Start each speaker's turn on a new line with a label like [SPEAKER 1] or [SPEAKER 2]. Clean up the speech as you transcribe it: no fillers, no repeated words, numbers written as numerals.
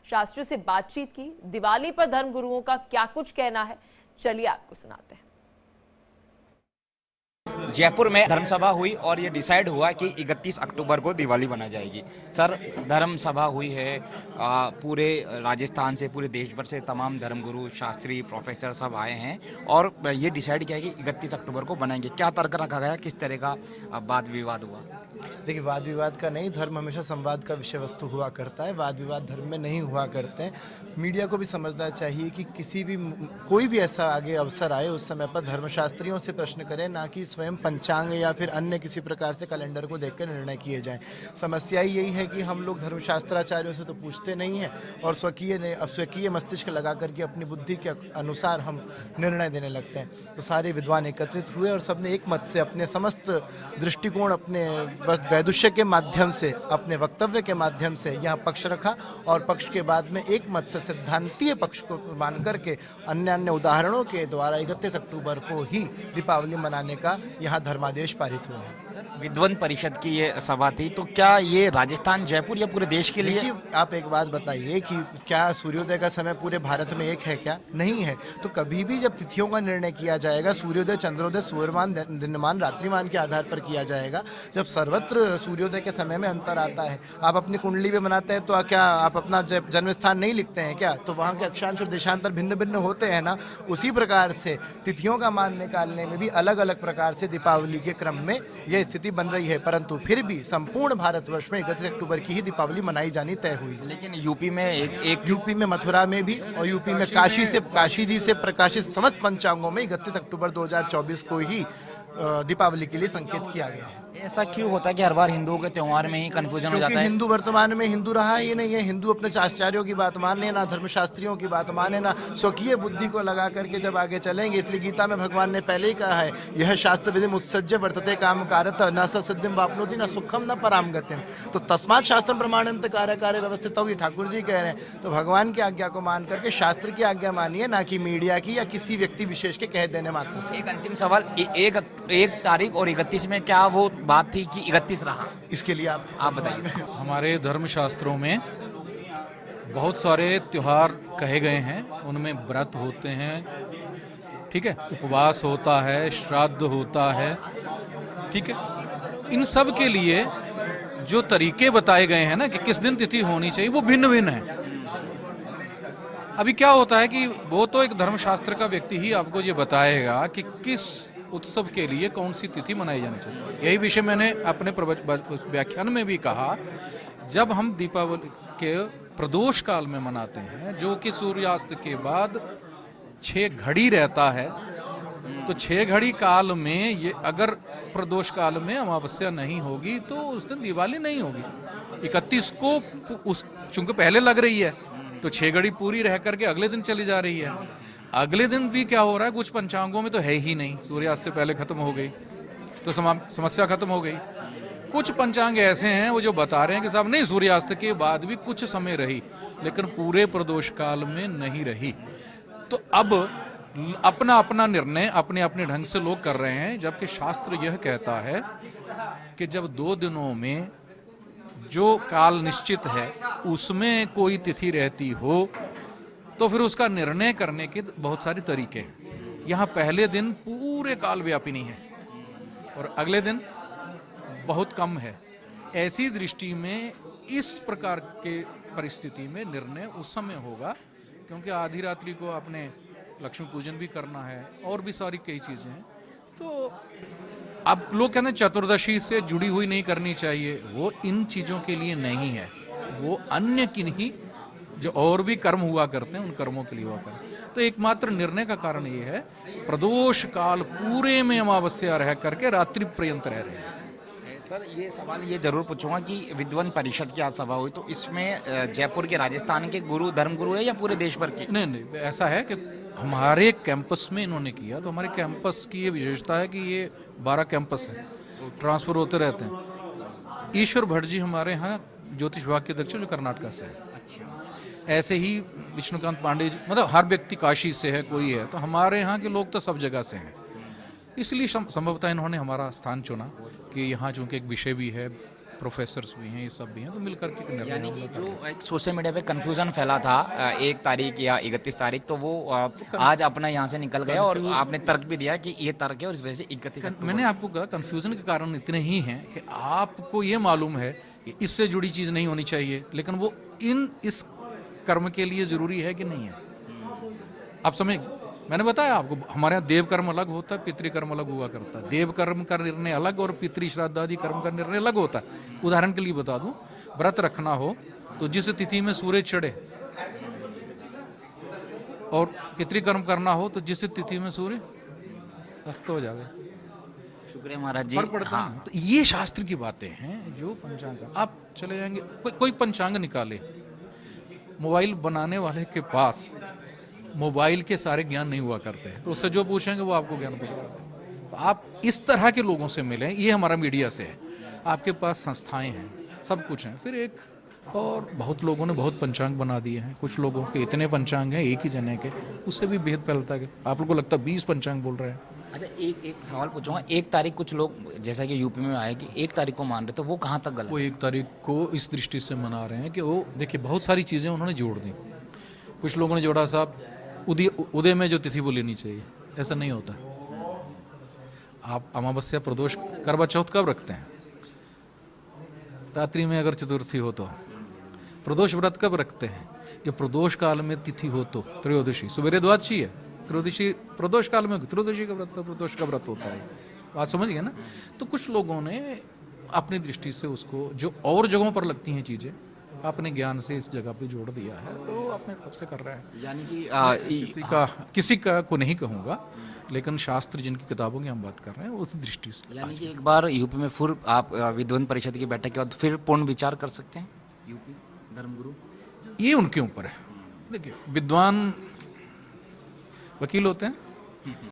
[SPEAKER 1] शास्त्रियों से बातचीत की। दिवाली पर धर्मगुरुओं का क्या कुछ कहना है, चलिए आपको सुनाते हैं।
[SPEAKER 2] जयपुर में धर्म सभा हुई और ये डिसाइड हुआ कि 31 अक्टूबर को दिवाली मनाई जाएगी। सर, धर्म सभा हुई है, पूरे राजस्थान से, पूरे देश भर से तमाम धर्मगुरु, शास्त्री, प्रोफेसर सब आए हैं और ये डिसाइड किया कि 31 अक्टूबर को बनाएंगे। क्या तर्क रखा गया, किस तरह का वाद विवाद हुआ?
[SPEAKER 3] देखिए, वाद विवाद का नहीं, धर्म हमेशा संवाद का विषय वस्तु हुआ करता है। वाद विवाद धर्म में नहीं हुआ करते हैं। मीडिया को भी समझना चाहिए कि कोई भी ऐसा आगे अवसर आए उस समय पर धर्मशास्त्रियों से प्रश्न करें, ना कि स्वयं पंचांग या फिर अन्य किसी प्रकार से कैलेंडर को देखकर निर्णय किए जाएं। समस्या ही यही है कि हम लोग धर्मशास्त्राचार्यों से तो पूछते नहीं हैं और स्वकीय मस्तिष्क लगा करके अपनी बुद्धि के अनुसार हम निर्णय देने लगते हैं। तो सारे विद्वान एकत्रित हुए और सबने एक मत से अपने समस्त दृष्टिकोण, अपने वैदुष्य के माध्यम से, अपने वक्तव्य के माध्यम से यहाँ पक्ष रखा और पक्ष के बाद में एक मत से सिद्धांतीय पक्ष को मान करके अन्य उदाहरणों के द्वारा 31 अक्टूबर को ही दीपावली मनाने का यहाँ धर्मादेश पारित हुआ है।
[SPEAKER 2] विद्वत परिषद की ये सभा थी, तो क्या ये राजस्थान, जयपुर या पूरे देश के लिए?
[SPEAKER 3] आप एक बात बताइए कि क्या सूर्योदय का समय पूरे भारत में एक है? क्या नहीं है। तो कभी भी जब तिथियों का निर्णय किया जाएगा, सूर्योदय, चंद्रोदय, सूर्यमान, दिनमान, रात्रिमान के आधार पर किया जाएगा। जब सर्वत्र सूर्योदय के समय में अंतर आता है, आप अपनी कुंडली में बनाते हैं तो क्या आप अपना जन्म स्थान नहीं लिखते हैं क्या? तो वहाँ के अक्षांश और देशांतर भिन्न भिन्न होते हैं ना। उसी प्रकार से तिथियों का मान निकालने में भी अलग अलग प्रकार से दीपावली के क्रम में यह स्थिति बन रही है, परंतु फिर भी संपूर्ण भारतवर्ष में 31 अक्टूबर की ही दीपावली मनाई जानी तय हुई।
[SPEAKER 2] लेकिन यूपी में
[SPEAKER 3] यूपी में मथुरा में भी और यूपी में काशी जी से प्रकाशित समस्त पंचांगों में 31 अक्टूबर 2024 को ही दीपावली के लिए संकेत किया गया है।
[SPEAKER 2] ऐसा क्यों होता है कि हर बार हिंदुओं के त्योहार में ही कंफ्यूजन हो जाता है?
[SPEAKER 3] हिंदू वर्तमान में हिंदू रहा ही नहीं है। हिंदू अपने आचार्यों की बात माने ना, धर्मशास्त्रियों की बात माने ना, स्वकीय बुद्धि को लगा करके जब आगे चलेंगे। इसलिए गीता में भगवान ने पहले ही कहा है, यह शास्त्र विधि मुत्सज्ज वर्तते काम कारत न सिद्धिम वापनोति न सुखम न पराम गतिम। तो तस्मात् शास्त्रम प्रमाणंत कार्य कार्य व्यवस्थित, ये ठाकुर जी कह रहे हैं। तो भगवान की आज्ञा को मान करके शास्त्र की आज्ञा मानिए, ना कि मीडिया की या किसी व्यक्ति विशेष के कह देने मात्र से।
[SPEAKER 2] एक अंतिम सवाल, एक तारीख और 31 में क्या वो बात थी कि 31 रहा?
[SPEAKER 3] इसके लिए आप बताइए।
[SPEAKER 4] हमारे धर्मशास्त्रों में बहुत सारे त्योहार कहे गए हैं, उनमें व्रत होते हैं, ठीक है, उपवास होता है, श्राद्ध होता है, ठीक है। इन सब के लिए जो तरीके बताए गए हैं ना कि किस दिन तिथि होनी चाहिए, वो भिन्न भिन्न है। अभी क्या होता है कि वो तो एक धर्मशास्त्र का व्यक्ति ही आपको ये बताएगा कि किस उत्सव के लिए कौन सी तिथि मनाई जानी चाहिए। यही विषय मैंने अपने व्याख्यान में भी कहा। जब हम दीपावली के प्रदोष काल में मनाते हैं, जो कि सूर्यास्त के बाद 6 घड़ी रहता है, तो 6 घड़ी काल में ये अगर प्रदोष काल में अमावस्या नहीं होगी तो उस दिन दिवाली नहीं होगी। 31 को चूंकि पहले लग रही है तो 6 घड़ी पूरी रह करके अगले दिन चली जा रही है। अगले दिन भी क्या हो रहा है, कुछ पंचांगों में तो है ही नहीं, सूर्यास्त से पहले खत्म हो गई तो समस्या खत्म हो गई। कुछ पंचांग ऐसे हैं वो जो बता रहे हैं कि साहब नहीं, सूर्यास्त के बाद भी कुछ समय रही, लेकिन पूरे प्रदोष काल में नहीं रही। तो अब अपना अपना निर्णय अपने अपने ढंग से लोग कर रहे हैं, जबकि शास्त्र यह कहता है कि जब 2 दिनों में जो काल निश्चित है उसमें कोई तिथि रहती हो तो फिर उसका निर्णय करने के बहुत सारे तरीके हैं। यहाँ पहले दिन पूरे काल व्यापिनी है और अगले दिन बहुत कम है। ऐसी दृष्टि में इस प्रकार के परिस्थिति में निर्णय उस समय होगा, क्योंकि आधी रात्रि को आपने लक्ष्मी पूजन भी करना है और भी सारी कई चीज़ें हैं। तो अब लोग कहते हैं चतुर्दशी से जुड़ी हुई नहीं करनी चाहिए, वो इन चीज़ों के लिए नहीं है, वो अन्य किन्हीं जो और भी कर्म हुआ करते हैं उन कर्मों के लिए हुआ करते हैं। तो एकमात्र निर्णय का कारण ये है, प्रदोष काल पूरे में अमावस्या रह करके रात्रि पर्यंत रह रहे हैं।
[SPEAKER 2] सर, ये सवाल ये जरूर पूछूंगा कि विद्वत परिषद की आज सभा हुई तो इसमें जयपुर के, राजस्थान के धर्मगुरु है या पूरे देश भर के?
[SPEAKER 4] नहीं, ऐसा है कि हमारे कैंपस में इन्होंने किया, तो हमारे कैंपस की ये विशेषता है कि ये 12 कैंपस है, ट्रांसफर होते रहते हैं। ईश्वर भट्ट जी हमारे यहाँ ज्योतिष विभाग के अध्यक्ष जो कर्नाटक से है। ऐसे ही विष्णुकांत पांडे जी, मतलब हर व्यक्ति काशी से है, कोई है, तो हमारे यहाँ के लोग तो सब जगह से हैं। इसलिए संभवतः इन्होंने हमारा स्थान चुना कि यहाँ चूँकि एक विषय भी है, प्रोफेसर्स भी हैं, ये सब भी हैं, तो मिल करके निर्णय
[SPEAKER 2] यानी
[SPEAKER 4] हम
[SPEAKER 2] कि
[SPEAKER 4] लोग
[SPEAKER 2] जो एक सोशल मीडिया पे कंफ्यूजन फैला था 1 तारीख या 31 तारीख, तो वो आज अपना यहाँ से निकल गया और आपने तर्क भी दिया कि ये तर्क है और इस वजह से 31
[SPEAKER 4] मैंने आपको कहा कंफ्यूजन के कारण इतने ही हैं कि आपको ये मालूम है कि इससे जुड़ी चीज़ नहीं होनी चाहिए, लेकिन वो इस कर्म के लिए ज़रूरी है कि नहीं है, आप समझ। मैंने बताया आपको, हमारे यहाँ देव कर्म अलग होता है, पितृकर्म अलग हुआ करता है। देव कर्म का निर्णय अलग और पितृ श्राद्ध आदि कर्म का निर्णय अलग होता है। उदाहरण के लिए बता दूं, व्रत रखना हो तो जिस तिथि में सूर्य चढ़े, और पितृकर्म करना हो तो जिस तिथि में सूर्य अस्त हो जावे,
[SPEAKER 2] शुक्रिया महाराज जी।
[SPEAKER 4] फर्क पड़ता है ना। तो ये शास्त्र की बातें हैं जो पंचांग, आप चले जाएंगे कोई पंचांग निकाले, मोबाइल बनाने वाले के पास मोबाइल के सारे ज्ञान नहीं हुआ करते हैं, तो उससे जो पूछेंगे वो आपको ज्ञान बता देंगे। तो आप इस तरह के लोगों से मिलें, ये हमारा मीडिया से है, आपके पास संस्थाएं हैं, सब कुछ हैं। फिर एक और बहुत लोगों ने बहुत पंचांग बना दिए हैं, कुछ लोगों के इतने पंचांग हैं एक ही जने के, उससे भी भेद फैलता है। आप लोगों को लगता है 20 पंचांग बोल रहे हैं।
[SPEAKER 2] अच्छा, एक सवाल पूछूंगा, 1 तारीख कुछ लोग जैसा कि यूपी में आए कि 1 तारीख को मान रहे, तो वो कहाँ तक गलत?
[SPEAKER 4] वो 1 तारीख को इस दृष्टि से मना रहे हैं कि वो देखिए बहुत सारी चीज़ें उन्होंने जोड़ दी। कुछ लोगों ने जोड़ा साहब उदय में जो तिथि वो लेनी चाहिए, ऐसा नहीं होता। आप अमावस्या प्रदोष करवा चौथ कब रखते हैं? रात्रि में अगर चतुर्थी हो तो। प्रदोष व्रत कब रखते हैं? जब प्रदोष काल में तिथि हो तो, त्रयोदशी। सवेरे द्वादशी है, त्रयोदशी प्रदोष काल में, त्रयोदशी का व्रत, प्रदोष का व्रत होता है। बात समझ गए ना। तो कुछ लोगों ने अपनी दृष्टि से उसको, जो और जगहों पर लगती हैं चीज़ें, अपने ज्ञान से इस जगह पे जोड़ दिया है, तो अपने तरफ से कर रहा है।
[SPEAKER 2] यानी कि
[SPEAKER 4] किसी का को नहीं कहूँगा, लेकिन शास्त्र जिनकी किताबों की हम बात कर रहे हैं उस दृष्टि से।
[SPEAKER 2] यानी कि एक बार यूपी में फिर आप विद्वान परिषद की बैठक के बाद फिर पूर्ण विचार कर सकते हैं यूपी धर्मगुरु?
[SPEAKER 4] ये उनके ऊपर है। देखिए, विद्वान वकील होते हैं,